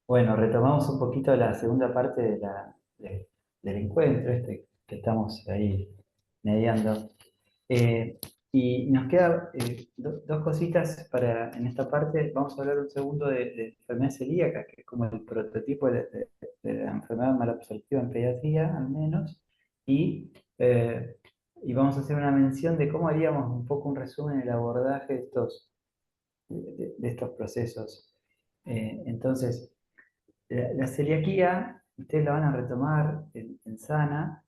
Bueno, retomamos un poquito la segunda parte del encuentro que estamos ahí mediando. Eh, y nos queda dos cositas en esta parte. Vamos a hablar un segundo de enfermedad celíaca, que es como el prototipo de la enfermedad malabsortiva en pediatría, al menos. Y, eh, y vamos a hacer una mención de cómo haríamos un poco un resumen del abordaje de estos procesos. Entonces, la celiaquía, ustedes la van a retomar en Sana,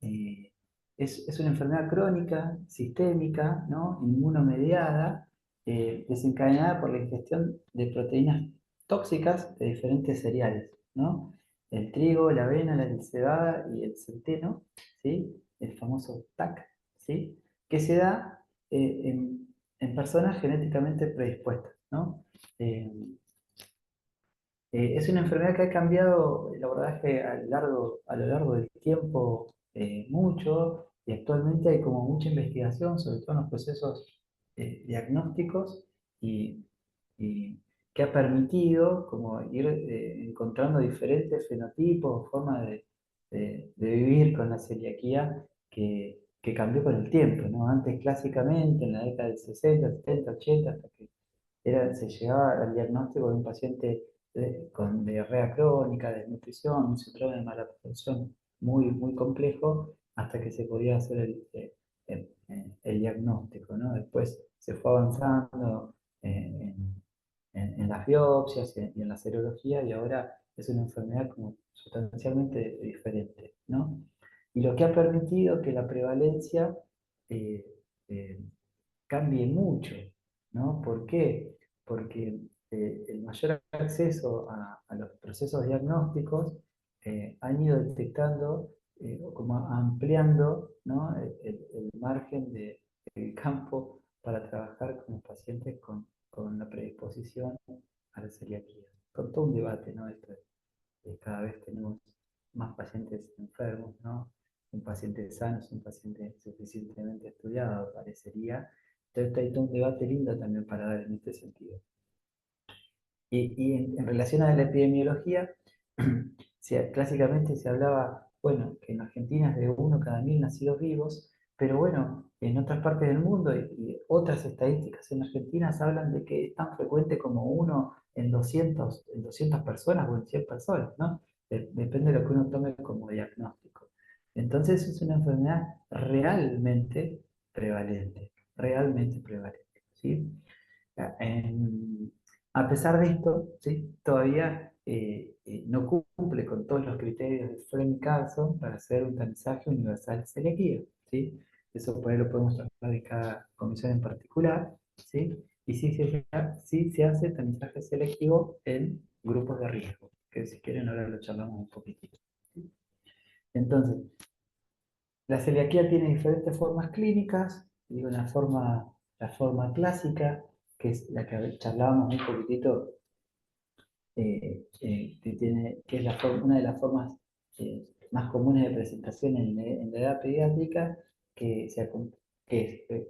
eh, es una enfermedad crónica, sistémica, ¿no? Inmunomediada, desencadenada por la ingestión de proteínas tóxicas de diferentes cereales, ¿no? El trigo, la avena, la cebada y el centeno, ¿sí? El famoso TAC, ¿sí? Que se da en personas genéticamente predispuestas, ¿no? Eh, es una enfermedad que ha cambiado el abordaje a lo largo del tiempo mucho, y actualmente hay como mucha investigación, sobre todo en los procesos diagnósticos, y, y que ha permitido como ir encontrando diferentes fenotipos, formas de vivir con la celiaquía que cambió con el tiempo, ¿no? Antes clásicamente, en la década del 60, 70, 80, hasta que se llegaba al diagnóstico de un paciente con diarrea crónica, desnutrición, un síndrome de malabsorción muy complejo, hasta que se podía hacer el diagnóstico, ¿no? Después se fue avanzando en las biopsias y en la serología, y ahora es una enfermedad como sustancialmente diferente, ¿no? Y lo que ha permitido que la prevalencia eh, eh, cambie mucho, ¿no? ¿Por qué? Porque el mayor acceso a los procesos diagnósticos han ido detectando o como ampliando, ¿no? El margen del campo para trabajar con los pacientes con la predisposición a la celiaquía. Con todo un debate, ¿no? Cada vez tenemos más pacientes enfermos, ¿no? Un paciente sano es un paciente suficientemente estudiado, parecería. Entonces hay todo un debate lindo también para dar en este sentido. Y en relación a la epidemiología, clásicamente se hablaba, bueno, que en Argentina es de uno cada 1000 nacidos vivos, pero bueno, en otras partes del mundo y otras estadísticas en Argentina hablan de que es tan frecuente como uno en 200 personas o en 100 personas, ¿no? Depende de lo que uno tome como diagnóstico. Entonces es una enfermedad realmente prevalente, ¿sí? En- a pesar de esto, ¿sí? Todavía no cumple con todos los criterios de Flynn-Carlson para hacer un tamizaje universal de celiaquía, ¿sí? Eso por ahí lo podemos tratar de cada comisión en particular, ¿sí? Y sí se hace tamizaje selectivo en grupos de riesgo, que si quieren ahora lo charlamos un poquitito. ¿Sí? Entonces, la celiaquía tiene diferentes formas clínicas, y la forma clásica, que es la que charlábamos un poquitito, que es una de las formas más comunes de presentación en la edad pediátrica, que es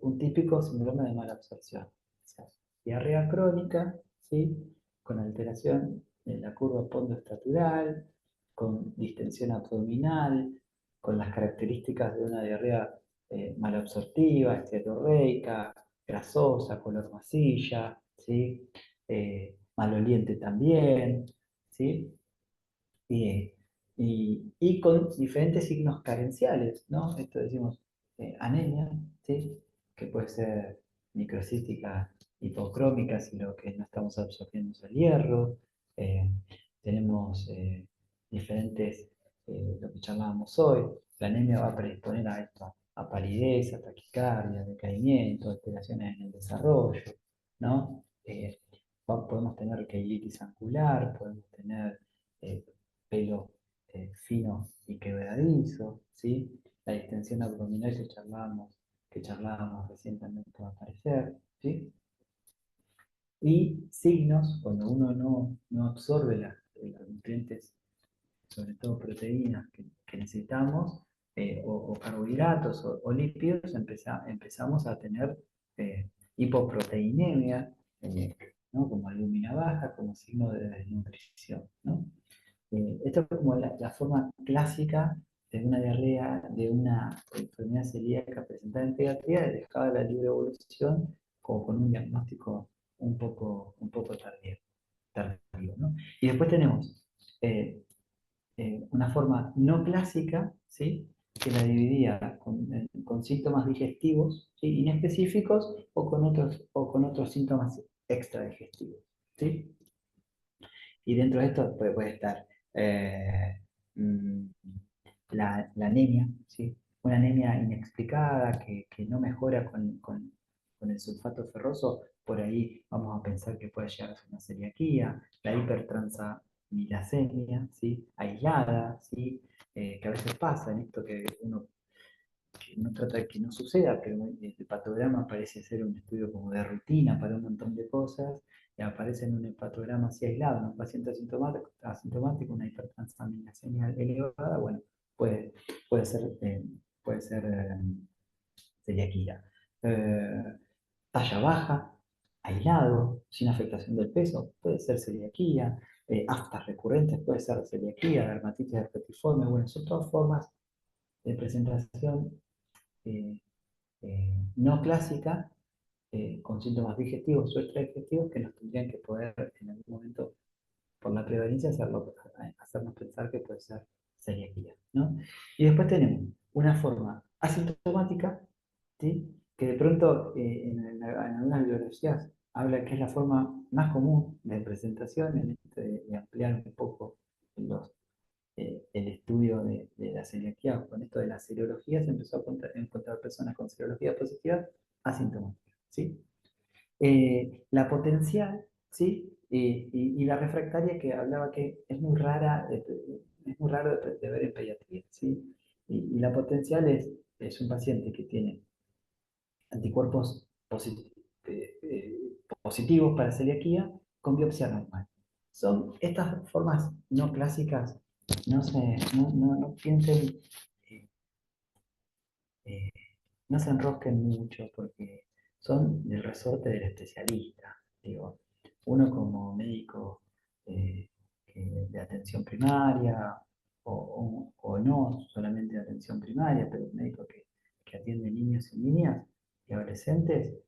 un típico síndrome de mala absorción. O sea, diarrea crónica, ¿sí? Con alteración en la curva pondoestatural, con distensión abdominal, con las características de una diarrea malabsortiva, esteatorreica, grasosa, color masilla, ¿sí? Maloliente también, ¿sí? Y, y con diferentes signos carenciales, ¿no? Esto decimos anemia, ¿sí? Que puede ser microcística hipocrómica si lo que no estamos absorbiendo es el hierro. Eh, tenemos diferentes, lo que llamábamos hoy, la anemia va a predisponer a esto, a palidez, a taquicardia, decaimiento, alteraciones en el desarrollo, ¿no? Podemos tener keilitis angular, podemos tener eh, pelo fino y quebradizo, ¿sí? La distensión abdominal que charlábamos recién también puede aparecer, ¿sí? Y signos, cuando uno no absorbe los nutrientes, sobre todo proteínas que necesitamos, o carbohidratos o lípidos, empezamos a tener hipoproteinemia, ¿no? ¿no? Como albúmina baja, como signo de desnutrición, ¿no? Esto es como la forma clásica de una diarrea, de una enfermedad celíaca presentada en pediatría, dejada la libre evolución, como con un diagnóstico un poco tardío, ¿no? Y después tenemos eh, una forma no clásica, ¿sí? Que la dividía con síntomas digestivos, ¿sí? Inespecíficos o con otros síntomas extradigestivos, ¿sí? Y dentro de esto puede estar eh, mm, la anemia, ¿sí? Una anemia inexplicada que no mejora con el sulfato ferroso, por ahí vamos a pensar que puede llegar a ser una celiaquía, la hipertransaminasemia, ¿sí? Aislada, ¿sí? Que a veces pasa en esto que uno trata de que no suceda, pero el patograma parece ser un estudio como de rutina para un montón de cosas, y aparece en un hepatograma así aislado, en un paciente asintomático, una hipertransaminasemia elevada, bueno, puede, puede ser, celiaquía. Talla baja, aislado, sin afectación del peso, puede ser celiaquía. Aftas recurrentes puede ser celiaquía, dermatitis herpetiforme, bueno, son todas formas de presentación eh, no clásica, con síntomas digestivos o extradigestivos que nos tendrían que poder en algún momento, por la prevalencia, hacernos pensar que puede ser celiaquía, ¿no? Y después tenemos una forma asintomática, ¿sí? Que de pronto en algunas bibliografías habla que es la forma más común de presentación, en este de ampliar un poco los el estudio de la celiaquía, con esto de la serología, se empezó a encontrar personas con serología positiva asintomáticas, ¿sí? La potencial, ¿sí? Y la refractaria que hablaba que es muy rara, es muy raro de ver en pediatría, ¿sí? Y la potencial es un paciente que tiene anticuerpos positivos para celiaquía con biopsia normal. Son estas formas no clásicas, no piensen, eh, eh, no se enrosquen mucho porque son del resorte del especialista. Digo, uno como médico eh, de atención primaria o no solamente de atención primaria, pero un médico que atiende niños y niñas y adolescentes,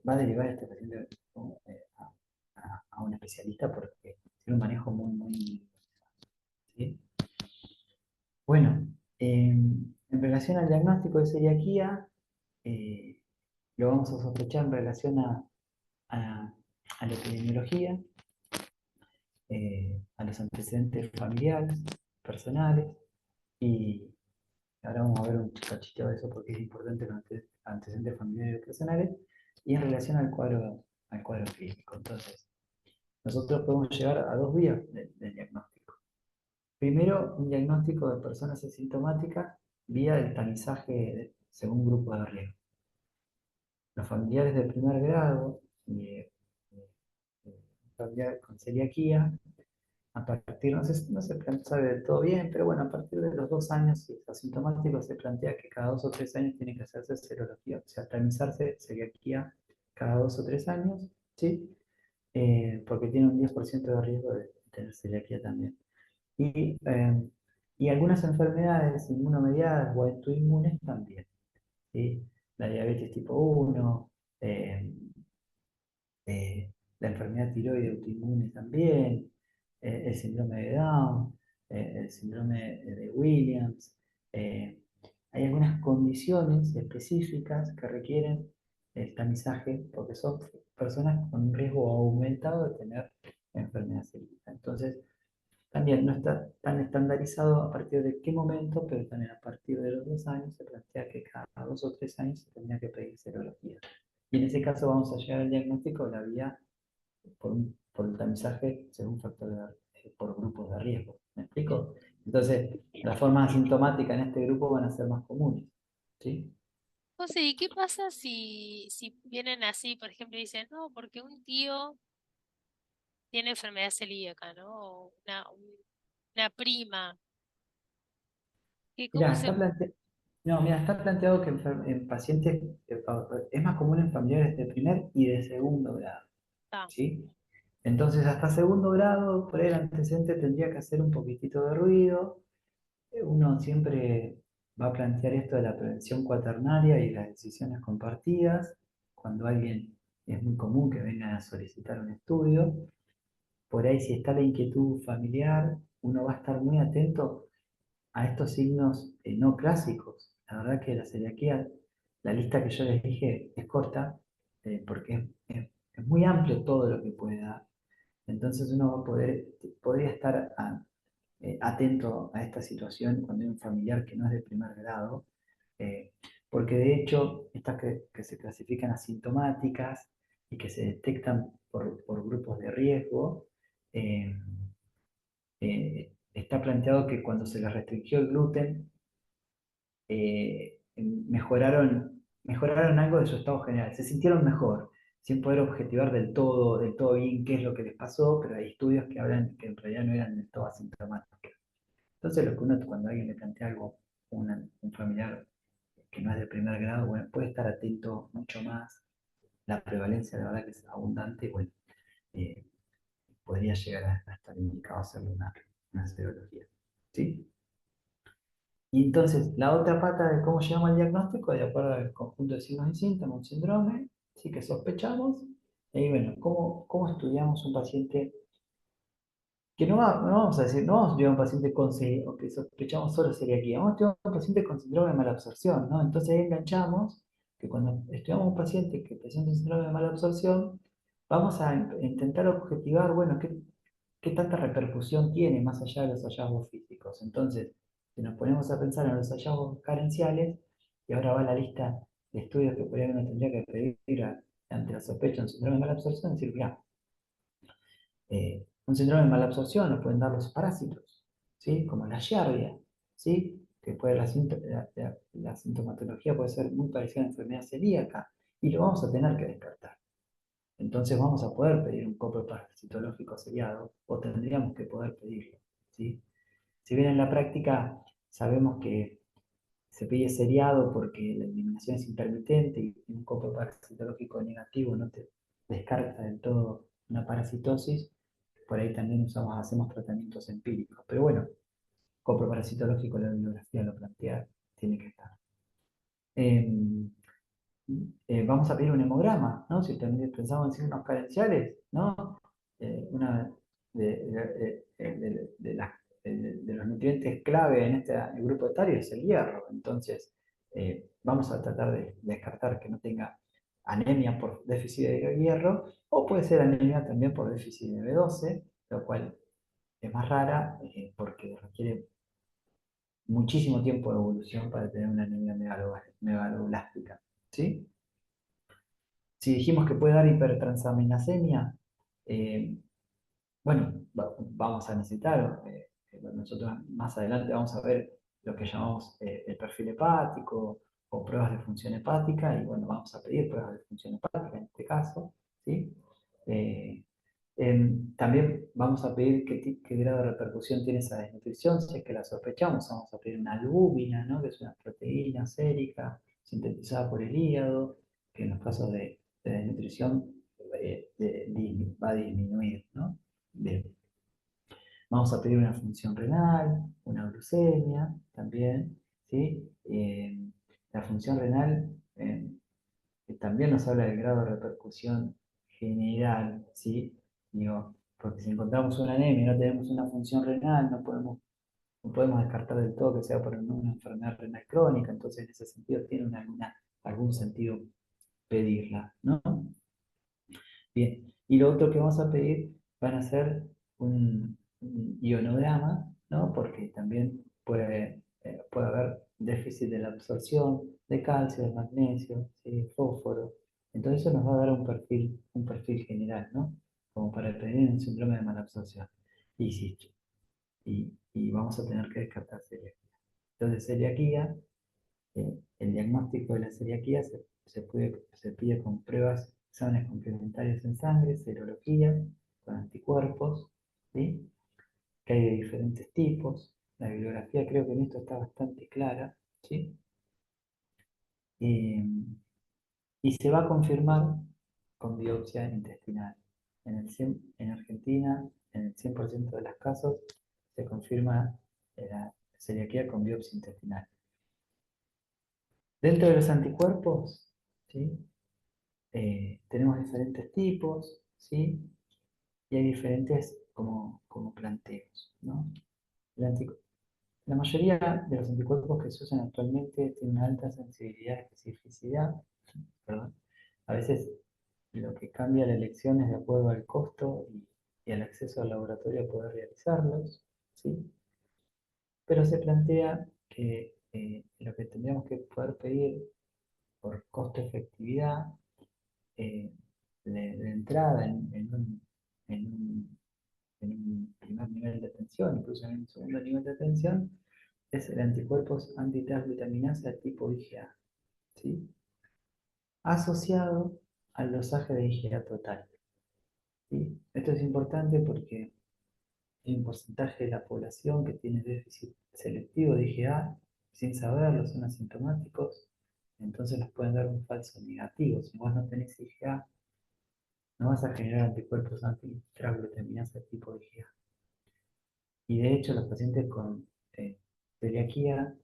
va a derivar a este paciente a un especialista porque tiene un manejo muy, ¿sí? Bueno, en relación al diagnóstico de celiaquía, eh, lo vamos a sospechar en relación a- a la epidemiología, a los antecedentes familiares, personales, y ahora vamos a ver un cachito de eso porque es importante los antecedentes familiares y personales, y en relación al cuadro clínico. Entonces, nosotros podemos llegar a dos vías del diagnóstico. Primero, un diagnóstico de personas asintomáticas vía el tamizaje según grupo de riesgo. Los familiares de primer grado y familiar con celiaquía, a partir, no se sabe del todo bien, pero bueno, a partir de los 2 años, si es asintomático, se plantea que cada 2 o 3 años tiene que hacerse serología, o sea, tamizarse celiaquía cada 2 o 3 años, ¿sí? Porque tiene un 10% de riesgo de tener celiaquía también. Y algunas enfermedades inmunomediadas o autoinmunes también, ¿sí? La diabetes tipo 1, eh, la enfermedad tiroide autoinmune también, el síndrome de Down, el síndrome de Williams. eh, Hay algunas condiciones específicas que requieren el tamizaje porque son personas con un riesgo aumentado de tener enfermedad celíaca. Entonces, también no está tan estandarizado a partir de qué momento, pero también a partir de los 2 años se plantea que cada 2 o 3 años se tendría que pedir serología. Y en ese caso vamos a llegar al diagnóstico de la vía por el tamizaje según por grupos de riesgo. ¿Me explico? Entonces, las formas asintomáticas en este grupo van a ser más comunes. ¿Sí? José, ¿y qué pasa si vienen así, por ejemplo, y dicen, no, porque un tío tiene enfermedad celíaca, ¿no? O una prima, que Mira, cómo se... no, mira, está planteado que en pacientes es más común en familiares de primer y de segundo grado. Está. ¿sí? Entonces, hasta segundo grado, por ahí el antecedente tendría que hacer un poquitito de ruido. Uno siempre va a plantear esto de la prevención cuaternaria y las decisiones compartidas, cuando alguien es muy común que venga a solicitar un estudio. Por ahí, si está la inquietud familiar, uno va a estar muy atento a estos signos no clásicos. La verdad que la celiaquía, la lista que yo les dije es corta, porque es muy amplio todo lo que puede dar. Entonces uno va a podría estar atento a esta situación cuando hay un familiar que no es de primer grado, eh, porque de hecho estas que se clasifican asintomáticas y que se detectan por grupos de riesgo, eh, está planteado que cuando se les restringió el gluten, mejoraron algo de su estado general, se sintieron mejor, sin poder objetivar del todo bien qué es lo que les pasó, pero hay estudios que hablan que en realidad no eran del todo asintomáticos. Entonces, lo que uno, cuando alguien le plantea algo, un familiar que no es de primer grado, bueno, puede estar atento mucho más. La prevalencia, la verdad, que es abundante, bueno, eh, podría llegar a estar indicado hacerle una serología. ¿Sí? Y entonces, la otra pata de cómo llegamos al diagnóstico, de acuerdo al conjunto de signos y síntomas, un síndrome, sí que sospechamos. Y bueno, ¿cómo estudiamos un paciente que no vamos a decir, no vamos a estudiar un paciente o que sospechamos solo celiaquía, vamos a estudiar un paciente con síndrome de mala absorción, ¿no? Entonces ahí enganchamos que cuando estudiamos un paciente que presenta un síndrome de mala absorción, vamos a intentar objetivar, bueno, qué tanta repercusión tiene más allá de los hallazgos físicos. Entonces, si nos ponemos a pensar en los hallazgos carenciales, y ahora va la lista de estudios que por ahí uno tendría que pedir ante la sospecha de un síndrome de mala absorción, decir, mira, un síndrome de mala absorción lo pueden dar los parásitos, ¿sí? Como la giardia, ¿sí? Que puede, la sintomatología puede ser muy parecida a la enfermedad celíaca y lo vamos a tener que descartar. Entonces vamos a poder pedir un copo parasitológico seriado o tendríamos que poder pedirlo, ¿sí? Si bien en la práctica sabemos que se pide seriado porque la eliminación es intermitente y un copo parasitológico negativo no te descarta del todo una parasitosis, por ahí también hacemos tratamientos empíricos. Pero bueno, copo parasitológico, la bibliografía lo plantea, tiene que estar. Eh, Vamos a pedir un hemograma, ¿no? Si también pensamos en signos carenciales, ¿no? Una de los nutrientes clave en este grupo etario es el hierro. Entonces, vamos a tratar de descartar que no tenga anemia por déficit de hierro, o puede ser anemia también por déficit de B12, lo cual es más rara porque requiere muchísimo tiempo de evolución para tener una anemia megaloblástica, ¿sí? Si dijimos que puede dar hipertransaminasemia, eh, bueno, vamos a necesitar, bueno, nosotros más adelante vamos a ver lo que llamamos el perfil hepático o pruebas de función hepática, y bueno, vamos a pedir pruebas de función hepática en este caso, ¿sí? Eh, También vamos a pedir qué grado de repercusión tiene esa desnutrición, si es que la sospechamos, vamos a pedir una albúmina, ¿no? Que es una proteína sérica sintetizada por el hígado, que en los casos de desnutrición va a disminuir, ¿no? Bien. Vamos a pedir una función renal, una glucemia también, ¿sí? La función renal que también nos habla del grado de repercusión general, ¿sí? Digo, porque si encontramos una anemia y no tenemos una función renal, no podemos descartar del todo que sea por una enfermedad renal crónica, entonces en ese sentido tiene algún sentido pedirla, ¿no? Bien, y lo otro que vamos a pedir van a ser un ionograma, ¿no? Porque también puede haber déficit de la absorción de calcio, de magnesio, ¿sí? De fósforo. Entonces eso nos va a dar un perfil general, ¿no? Como para prevenir un síndrome de malabsorción. Y, sí, y vamos a tener que descartar celiaquía. Entonces, celiaquía, el diagnóstico de la celiaquía se pide con pruebas, exámenes complementarios en sangre, serología, con anticuerpos, ¿sí? Que hay de diferentes tipos. La bibliografía creo que en esto está bastante clara, ¿sí? Eh, y se va a confirmar con biopsia intestinal. en Argentina, en el 100% de los casos, se confirma la celiaquía con biopsia intestinal. Dentro de los anticuerpos, ¿sí? Tenemos diferentes tipos, ¿sí? Y hay diferentes como planteos, ¿no? El anticu- la mayoría de los anticuerpos que se usan actualmente tienen una alta sensibilidad y especificidad, perdón. A veces lo que cambia la elección es de acuerdo al costo y al acceso al laboratorio a poder realizarlos, ¿sí? Pero se plantea que lo que tendríamos que poder pedir por costo-efectividad eh, de entrada en un primer nivel de atención, incluso en un segundo nivel de atención, es el anticuerpos antitransglutaminasa tipo IgA, ¿sí? Asociado al dosaje de IgA total, ¿sí? Esto es importante porque hay un porcentaje de la población que tiene déficit selectivo de IgA sin saberlo, son asintomáticos, entonces les pueden dar un falso negativo. Si vos no tenés IgA, no vas a generar anticuerpos antitransglutaminasa tipo IgA. Y de hecho, los pacientes con celiaquía,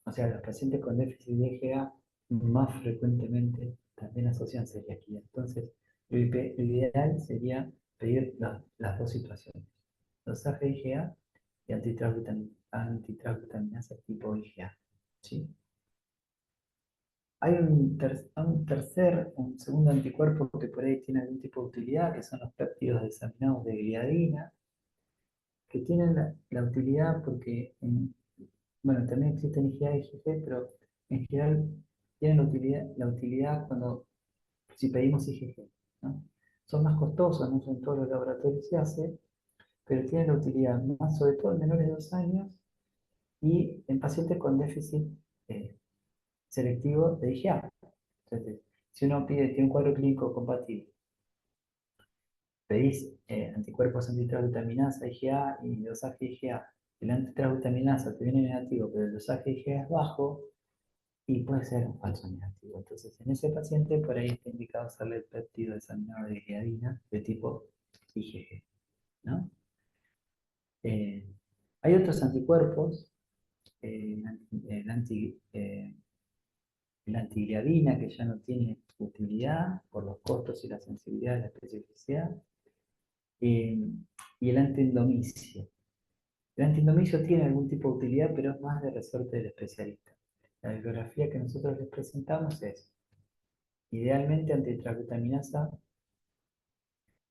o sea, los pacientes con déficit de IgA más frecuentemente también asocian celiaquía. Entonces, lo ideal sería pedir las dos situaciones: dosaje IgA y antitransglutaminasa tipo IgA. ¿Sí? Hay un segundo anticuerpo que por ahí tiene algún tipo de utilidad, que son los péptidos desaminados de gliadina, que tienen la utilidad porque, bueno, también existen IgA y IgG, pero en general tienen la utilidad cuando, si pedimos IgG, ¿no? Son más costosos, no en todos los laboratorios se hace, pero tienen la utilidad más sobre todo en menores de 2 años y en pacientes con déficit eh, selectivo de IgA. Entonces, si uno tiene un cuadro clínico compatible, pedís anticuerpos antitransglutaminasa IgA y dosaje IgA, el antitransglutaminasa te viene negativo, pero el dosaje IgA es bajo, y puede ser un falso negativo. Entonces, en ese paciente, por ahí está indicado hacerle el péptido desaminado de gliadina de tipo IgG, ¿no? Eh, Hay otros anticuerpos, el, anti, el antigliadina, que ya no tiene utilidad por los costos y la sensibilidad de la especificidad, eh, y el antiendomicio. El antiendomicio tiene algún tipo de utilidad, pero es más de resorte del especialista. La bibliografía que nosotros les presentamos es idealmente antitransglutaminasa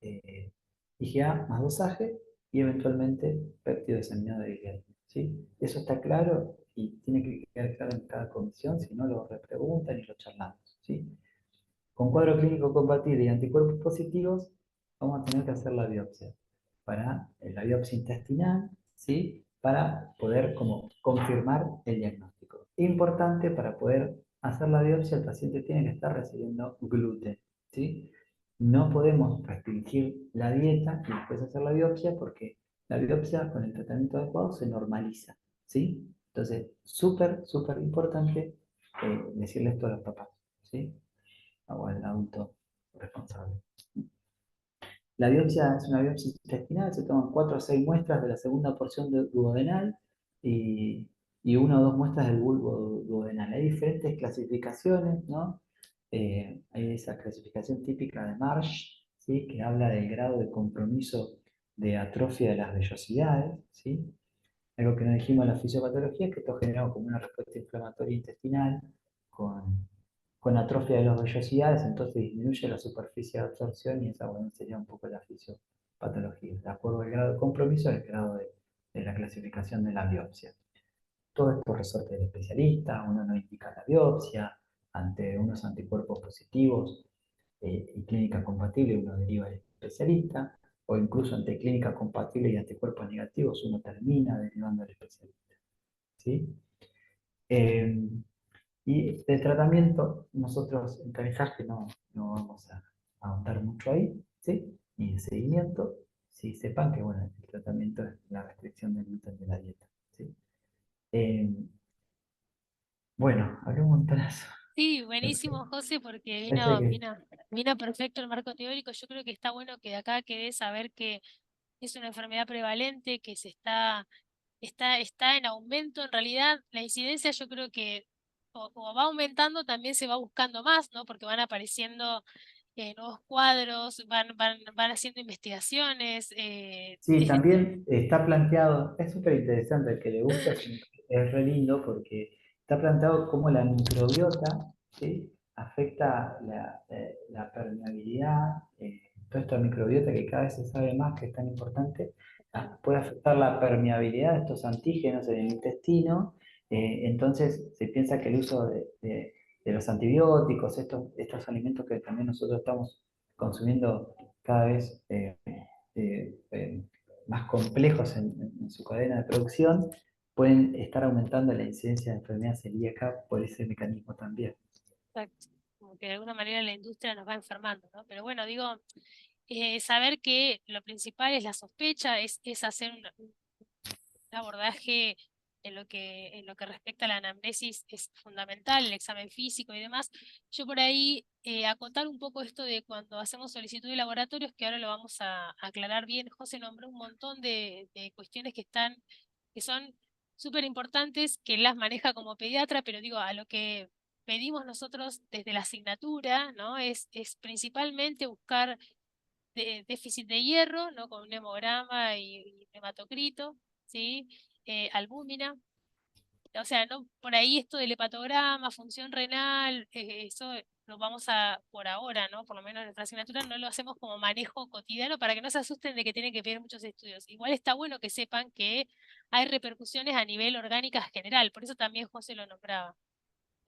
eh, IgA más dosaje y eventualmente péptido desaminado de IgA, ¿sí? Eso está claro y tiene que quedar claro en cada comisión, si no lo repreguntan y lo charlamos, ¿sí? Con cuadro clínico compatible y anticuerpos positivos, vamos a tener que hacer la biopsia, para la biopsia intestinal, ¿sí? Para poder como confirmar el diagnóstico. Importante, para poder hacer la biopsia, el paciente tiene que estar recibiendo gluten, ¿sí? No podemos restringir la dieta y después hacer la biopsia porque la biopsia con el tratamiento adecuado se normaliza, ¿sí? Entonces, súper importante decirle esto a los papás, ¿sí? O al adulto responsable. La biopsia es una biopsia intestinal, se toman 4 o 6 muestras de la segunda porción del duodenal y 1 o 2 muestras del bulbo duodenal. Hay diferentes clasificaciones, ¿no? Hay esa clasificación típica de Marsh, ¿sí? Que habla del grado de compromiso de atrofia de las vellosidades, ¿sí? Algo que no dijimos en la fisiopatología es que esto genera como una respuesta inflamatoria intestinal con, con atrofia de las vellosidades, entonces disminuye la superficie de absorción y esa, bueno, sería un poco la fisiopatología, de acuerdo al grado de compromiso, al grado de la clasificación de la biopsia. Todo es por resorte del especialista, uno no indica la biopsia, ante unos anticuerpos positivos y clínica compatible uno deriva al especialista, o incluso ante clínica compatible y anticuerpos negativos uno termina derivando al especialista, ¿sí? Eh, y de tratamiento, nosotros en tamizaje no vamos a ahondar mucho ahí, ¿sí? Ni de seguimiento, si sepan que bueno, el tratamiento es la restricción del gluten de la dieta, ¿sí? Eh, bueno, hablé un montonazo. Sí, buenísimo, José, porque Parece que vino perfecto el marco teórico. Yo creo que está bueno que de acá quede saber que es una enfermedad prevalente, que está en aumento. En realidad, la incidencia yo creo que como va aumentando, también se va buscando más, ¿no? Porque van apareciendo nuevos cuadros, van haciendo investigaciones. sí, también está planteado, es súper interesante, el que le gusta es re lindo porque está planteado cómo la microbiota, ¿sí? Afecta la permeabilidad, toda esta microbiota que cada vez se sabe más que es tan importante, puede afectar la permeabilidad de estos antígenos en el intestino. Entonces se piensa que el uso de los antibióticos, estos alimentos que también nosotros estamos consumiendo cada vez eh, eh, más complejos en su cadena de producción, pueden estar aumentando la incidencia de enfermedad celíaca por ese mecanismo también. Exacto. Como que de alguna manera la industria nos va enfermando, ¿no? Pero bueno, digo, saber que lo principal es la sospecha, es hacer un abordaje en lo que respecta a la anamnesis es fundamental, el examen físico y demás. Yo por ahí acotar un poco esto de cuando hacemos solicitud de laboratorios, que ahora lo vamos a aclarar bien. José nombró un montón de cuestiones que son súper importantes, que las maneja como pediatra, pero digo, a lo que pedimos nosotros desde la asignatura, ¿no? Es principalmente buscar déficit de hierro, ¿no? Con un hemograma y hematocrito, ¿sí? Albúmina. O sea, no, por ahí esto del hepatograma, función renal, eso lo vamos a, por ahora, ¿no? Por lo menos en nuestra asignatura no lo hacemos como manejo cotidiano para que no se asusten de que tienen que pedir muchos estudios. Igual está bueno que sepan que hay repercusiones a nivel orgánica general, por eso también José lo nombraba.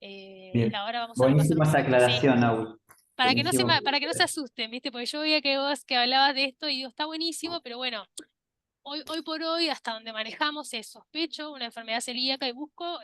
Bien, Ahora vamos a repasar un buenísima esa poquito, ¿sí? aclaración, Aul. Buenísimo. Para que no se asusten, ¿viste? Porque yo veía que vos que hablabas de esto y digo, está buenísimo, pero bueno, hoy por hoy, hasta donde manejamos es sospecho una enfermedad celíaca y busco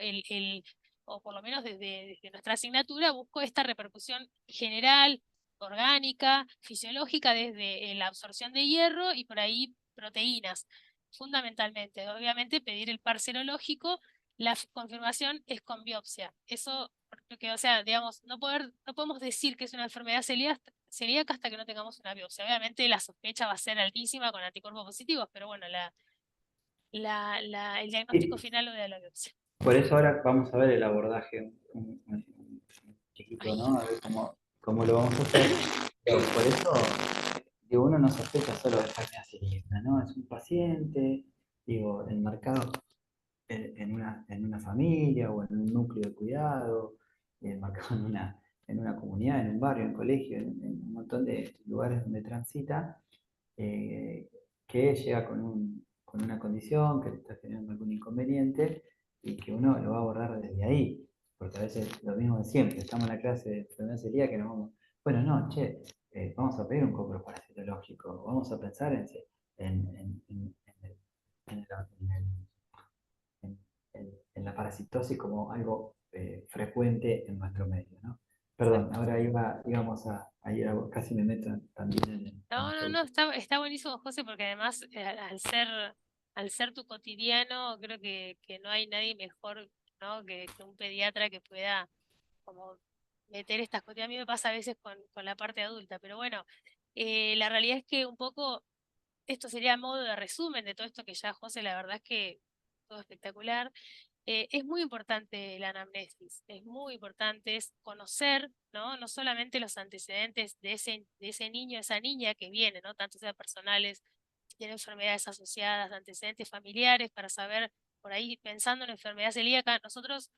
o por lo menos desde nuestra asignatura, busco esta repercusión general, orgánica, fisiológica, desde la absorción de hierro y por ahí proteínas, fundamentalmente. Obviamente pedir el par serológico, la confirmación es con biopsia. Eso, porque, o sea, digamos, no podemos decir que es una enfermedad celíaca hasta que no tengamos una biopsia. Obviamente la sospecha va a ser altísima con anticuerpos positivos, pero bueno, el diagnóstico Sí, final lo de la biopsia. por eso ahora vamos a ver el abordaje un chiquito, Ay, ¿no? A ver cómo lo vamos a hacer. Pero por eso, digo, uno no sospecha solo de enfermedad celíaca, ¿no? Es un paciente, digo, enmarcado en una familia o en un núcleo de cuidado, marcado en una comunidad, en un barrio, en un colegio, en un montón de lugares donde transita, eh, que llega con una condición, que le está generando algún inconveniente y que uno lo va a abordar desde ahí. Porque a veces lo mismo de siempre, estamos en la clase de enfermedad celíaca que nos vamos, bueno, no, che, vamos a pedir un copro parasitológico, vamos a pensar en en, en la parasitosis como algo frecuente en nuestro medio, ¿no? Perdón, exacto. ahora íbamos a ir casi me meto también en No, el no, no, producto. está buenísimo, José, porque además al ser tu cotidiano, creo que no hay nadie mejor, ¿no? Que un pediatra que pueda como meter estas cosas. A mí me pasa a veces con la parte adulta, pero bueno, la realidad es que un poco esto sería a modo de resumen de todo esto que ya José, la verdad es que todo espectacular. Es muy importante la anamnesis, es muy importante es conocer, ¿no? No solamente los antecedentes de ese niño, esa niña que viene, ¿no? Tanto sea personales, si tiene enfermedades asociadas, antecedentes familiares, para saber, por ahí pensando en enfermedad celíaca, nosotros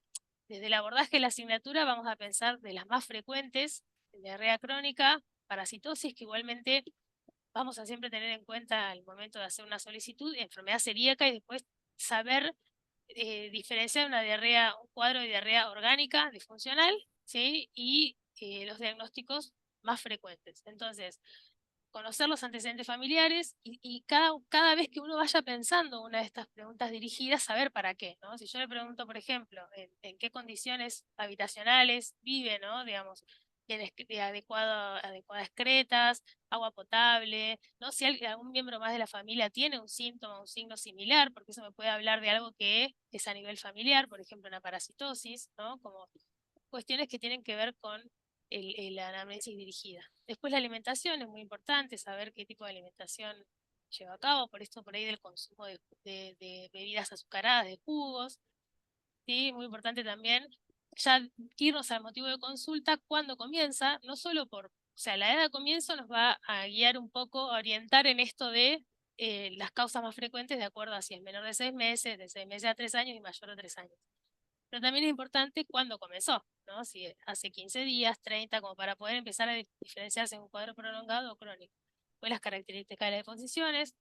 desde el abordaje de la asignatura vamos a pensar de las más frecuentes, diarrea crónica, parasitosis, que igualmente vamos a siempre tener en cuenta al momento de hacer una solicitud, enfermedad celíaca y después saber diferenciar una diarrea, un cuadro de diarrea orgánica, disfuncional, ¿sí? Y los diagnósticos más frecuentes. Entonces, conocer los antecedentes familiares y cada vez que uno vaya pensando una de estas preguntas dirigidas, saber para qué, ¿no? Si yo le pregunto, por ejemplo, en qué condiciones habitacionales vive, ¿no? Digamos, tiene adecuadas excretas, agua potable, ¿no? Si algún miembro más de la familia tiene un síntoma, un signo similar, porque eso me puede hablar de algo que es a nivel familiar, por ejemplo, una parasitosis, ¿no? Como cuestiones que tienen que ver con la anamnesis dirigida. Después la alimentación es muy importante, saber qué tipo de alimentación lleva a cabo, por esto por ahí del consumo de bebidas azucaradas, de jugos, ¿sí? Muy importante también ya irnos al motivo de consulta cuando comienza, no solo por, o sea, la edad de comienzo nos va a guiar un poco, a orientar en esto de las causas más frecuentes de acuerdo a si es menor de 6 meses a 3 años y mayor a 3 años. Pero también es importante cuándo comenzó, ¿no? Si hace 15 días, 30, como para poder empezar a diferenciarse en un cuadro prolongado o crónico. Pues las características de las exposiciones,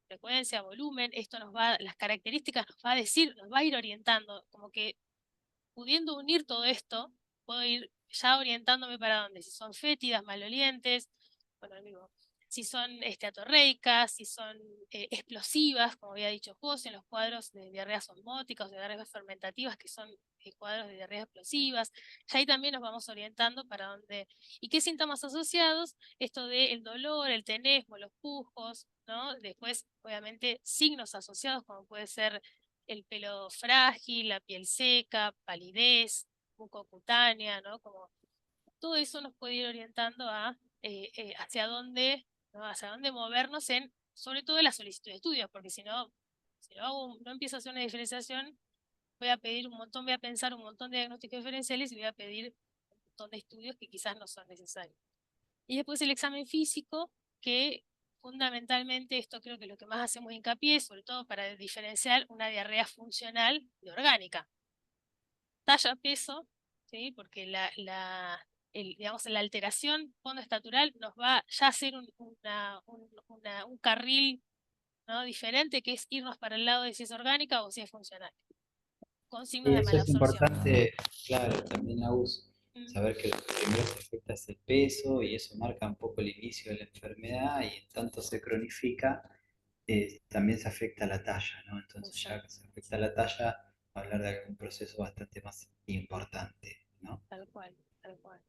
frecuencia, volumen, esto nos va, las características nos va a decir, nos va a ir orientando, como que pudiendo unir todo esto, puedo ir ya orientándome para dónde, si son fétidas, malolientes, bueno, digo, si son atorreicas, si son explosivas, como había dicho José, en los cuadros de diarreas osmóticas o de diarreas fermentativas, que son cuadros de diarreas explosivas, ya ahí también nos vamos orientando para dónde, y qué síntomas asociados, esto del dolor, el tenesmo, los pujos, ¿no? Después, obviamente, signos asociados, como puede ser el pelo frágil, la piel seca, palidez, mucocutánea, ¿no? Como todo eso nos puede ir orientando a hacia dónde, ¿no? Hacia dónde movernos en, sobre todo en la solicitud de estudios, porque si no, si no empiezo a hacer una diferenciación, voy a pedir un montón, voy a pensar un montón de diagnósticos diferenciales y voy a pedir un montón de estudios que quizás no son necesarios. Y después el examen físico, que fundamentalmente esto creo que lo que más hacemos hincapié, sobre todo para diferenciar una diarrea funcional de orgánica. Talla, peso, ¿sí? Porque digamos, la alteración fondo-estatural nos va ya a hacer un carril, ¿no? diferente, que es irnos para el lado de si es orgánica o si es funcional, con signos Y de eso es malabsorción. importante, claro, también Agus, Mm, saber que lo que primero te afecta es el peso y eso marca un poco el inicio de la enfermedad y en tanto se cronifica, también se afecta la talla, ¿no? Entonces ya que exacto, se afecta la talla, va a hablar de algún proceso bastante más importante, ¿no? tal cual, tal cual.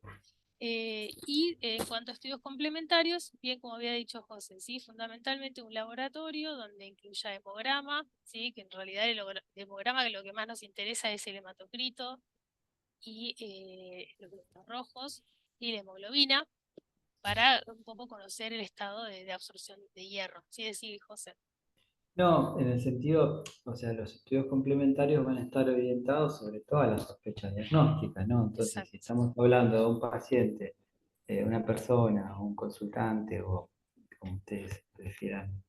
Y en cuanto a estudios complementarios, bien como había dicho José, ¿sí? Fundamentalmente un laboratorio donde incluya hemograma, ¿sí? Que en realidad el hemograma que lo que más nos interesa es el hematocrito y los glóbulos rojos y la hemoglobina para un poco conocer el estado de absorción de hierro. ¿Sí? Sí, José. No, en el sentido, o sea, los estudios complementarios van a estar orientados sobre todo a las sospechas diagnósticas, ¿no? Entonces, si Exacto, estamos hablando de un paciente, una persona, un consultante o como ustedes prefieran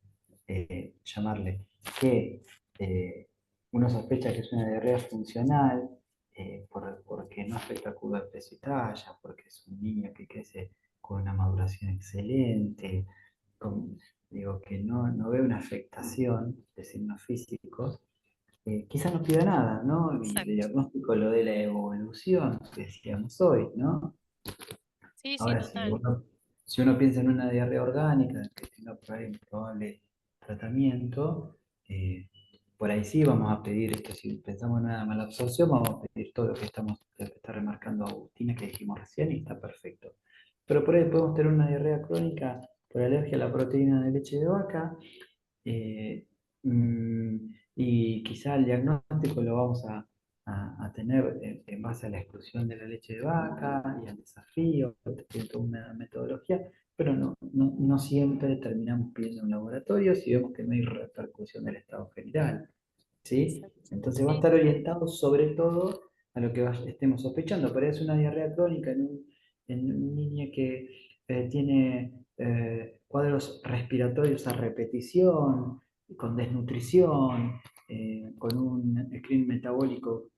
llamarle, que uno sospecha que es una diarrea funcional, porque no afecta curva de peso y talla, porque es un niño que crece con una maduración excelente, con- digo, que no ve una afectación de signos físicos, quizás no pida nada, ¿no? Y el exacto. diagnóstico lo de la evolución que decíamos hoy, ¿no? Sí, sí, Ahora, total. si uno piensa en una diarrea orgánica que tenga por ahí un probable tratamiento, por ahí sí vamos a pedir esto. Si pensamos en una malabsorción, vamos a pedir todo lo que está remarcando Agustina, que dijimos recién, y está perfecto. Pero por ahí podemos tener una diarrea crónica por alergia a la proteína de leche de vaca, eh, mm, y quizá el diagnóstico lo vamos a tener en base a la exclusión de la leche de vaca y al desafío, tiene toda una metodología, pero no siempre terminamos pidiendo un laboratorio si vemos que no hay repercusión del estado general, ¿sí? Exacto. Entonces va a Sí, estar orientado sobre todo a lo que estemos sospechando. Por ahí es una diarrea crónica en un niño que tiene cuadros respiratorios a repetición, con desnutrición, con un screen metabólico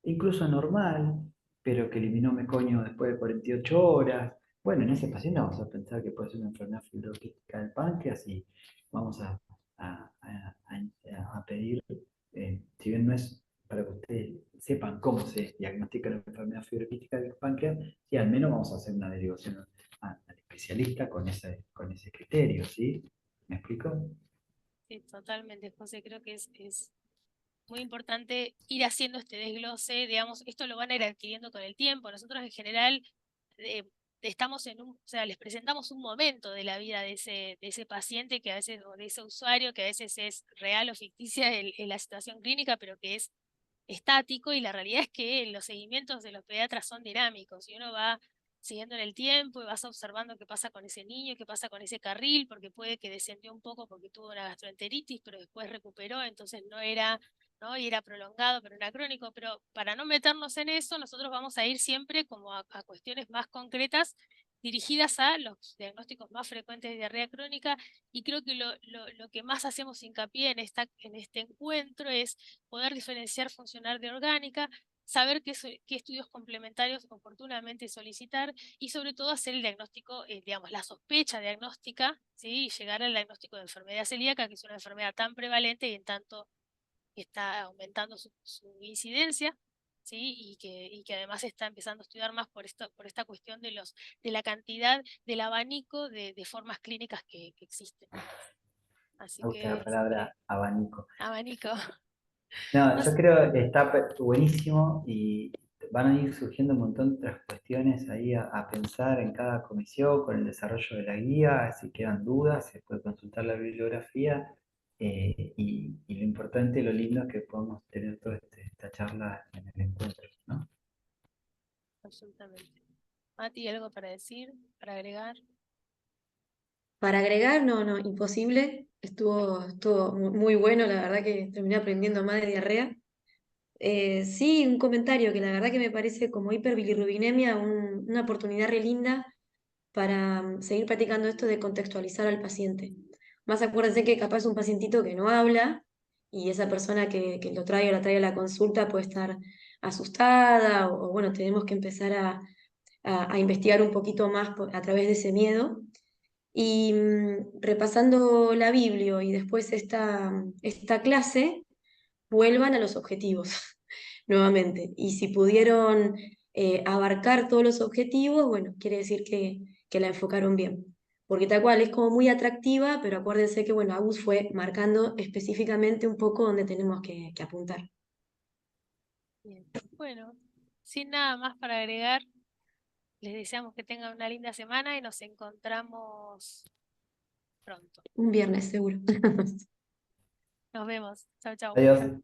incluso normal, pero que eliminó meconio después de 48 horas. Bueno, en ese paciente vamos a pensar que puede ser una enfermedad fibroquística del páncreas y vamos a- a- a pedir, si bien no es para que ustedes sepan cómo se diagnostica la enfermedad fibroquística del páncreas, y al menos vamos a hacer una derivación al especialista con ese criterio, ¿sí? ¿Me explico? sí, totalmente, José. Creo que es muy importante ir haciendo este desglose, digamos, esto lo van a ir adquiriendo con el tiempo. Nosotros en general eh, estamos o sea, les presentamos un momento de la vida de ese paciente que a veces, o de ese usuario que a veces es real o ficticia en la situación clínica, pero que es estático, y la realidad es que los seguimientos de los pediatras son dinámicos, y uno va siguiendo en el tiempo y vas observando qué pasa con ese niño, qué pasa con ese carril, porque puede que descendió un poco porque tuvo una gastroenteritis, pero después recuperó, entonces no era, ¿no? Y era prolongado, pero era crónico. Pero para no meternos en eso, nosotros vamos a ir siempre como a cuestiones más concretas dirigidas a los diagnósticos más frecuentes de diarrea crónica, y creo que lo que más hacemos hincapié en este encuentro es poder diferenciar funcional de orgánica, saber qué estudios complementarios oportunamente solicitar, y sobre todo hacer el diagnóstico, digamos, la sospecha diagnóstica, ¿sí? Y llegar al diagnóstico de enfermedad celíaca, que es una enfermedad tan prevalente y en tanto está aumentando su incidencia, ¿sí? Y que además está empezando a estudiar más por esta cuestión de la cantidad, del abanico de formas clínicas que existen. Así Me gusta la que, palabra abanico. abanico. No, No yo sé, creo que está buenísimo y van a ir surgiendo un montón de otras cuestiones ahí a pensar en cada comisión con el desarrollo de la guía. Si quedan dudas, se puede consultar la bibliografía, y lo importante y lo lindo es que podamos tener toda esta charla en el encuentro, ¿no? absolutamente. Mati, ¿algo para decir, para agregar? Para agregar, no, no, imposible. Estuvo muy bueno, la verdad que terminé aprendiendo más de diarrea. Sí, un comentario que la verdad que me parece como hiperbilirrubinemia una oportunidad re linda para seguir practicando esto de contextualizar al paciente. Más acuérdense que capaz un pacientito que no habla y esa persona que lo trae o la trae a la consulta puede estar asustada o bueno, tenemos que empezar a investigar un poquito más a través de ese miedo. Y repasando la Biblia y después esta clase, vuelvan a los objetivos nuevamente. Y si pudieron abarcar todos los objetivos, bueno, quiere decir que la enfocaron bien. Porque tal cual es como muy atractiva, pero acuérdense que, bueno, Agus fue marcando específicamente un poco donde tenemos que apuntar. Bien. Bueno, sin nada más para agregar, les deseamos que tengan una linda semana y nos encontramos pronto. Un viernes seguro. Nos vemos. Chau, chau. Adiós.